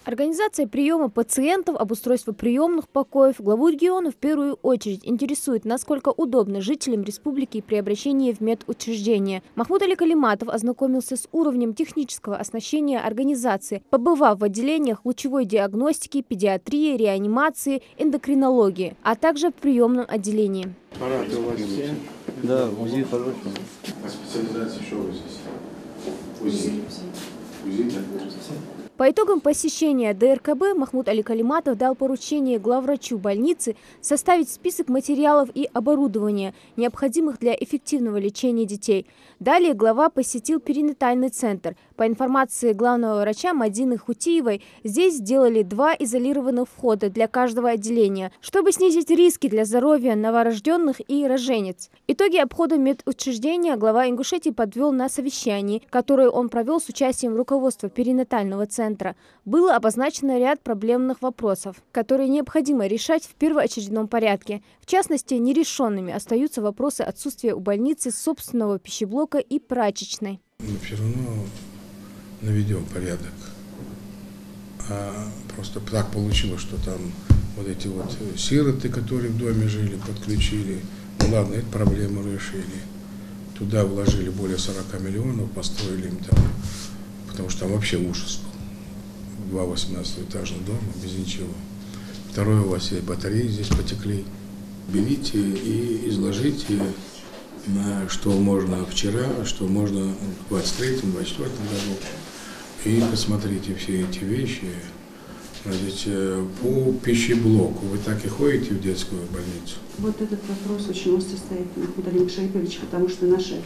Организация приема пациентов, обустройство приемных покоев главу региона в первую очередь интересует, насколько удобно жителям республики при обращении в медучреждение. Махмуд Али Калиматов ознакомился с уровнем технического оснащения организации, побывав в отделениях лучевой диагностики, педиатрии, реанимации, эндокринологии, а также в приемном отделении. Аппараты у вас все? Да, УЗИ хороший. А специализация что у вас здесь? УЗИ, да? По итогам посещения ДРКБ Махмуд Али Калиматов дал поручение главврачу больницы составить список материалов и оборудования, необходимых для эффективного лечения детей. Далее глава посетил перинатальный центр. По информации главного врача Мадины Хутиевой, здесь сделали 2 изолированных входа для каждого отделения, чтобы снизить риски для здоровья новорожденных и роженец. Итоги обхода медучреждения глава Ингушетии подвел на совещании, которое он провел с участием руководства перинатального центра. Было обозначено ряд проблемных вопросов, которые необходимо решать в первоочередном порядке. В частности, нерешенными остаются вопросы отсутствия у больницы собственного пищеблока и прачечной. Мы все равно наведем порядок. А просто так получилось, что там вот эти вот сироты, которые в доме жили, подключили. Ну ладно, эту проблему решили. Туда вложили более 40 миллионов, построили им там, потому что там вообще ужас был. 2 18-этажных дома, без ничего. Второе, у вас есть батареи здесь потекли. Берите и изложите, что можно вчера, что можно в 23-м, 24-м году. И посмотрите все эти вещи. Значит, по пищеблоку вы так и ходите в детскую больницу? Вот этот вопрос очень остро стоит, Махмуд Али Шайпович, потому что наши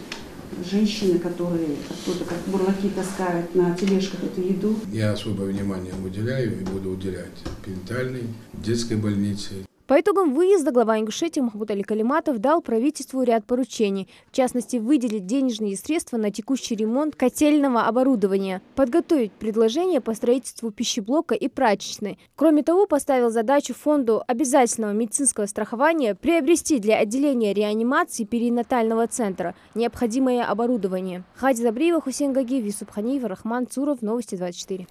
женщины, которые кто-то как бурлаки таскают на тележках эту еду. Я особое внимание уделяю и буду уделять перинатальной, детской больнице. По итогам выезда глава Ингушетии Махмуд Али Калиматов дал правительству ряд поручений, в частности, выделить денежные средства на текущий ремонт котельного оборудования, подготовить предложение по строительству пищеблока и прачечной. Кроме того, поставил задачу фонду обязательного медицинского страхования приобрести для отделения реанимации перинатального центра необходимое оборудование. Хади Забриева, Хусейн Гаги, Висуп Ханиев, Рахман Цуров, Новости 24.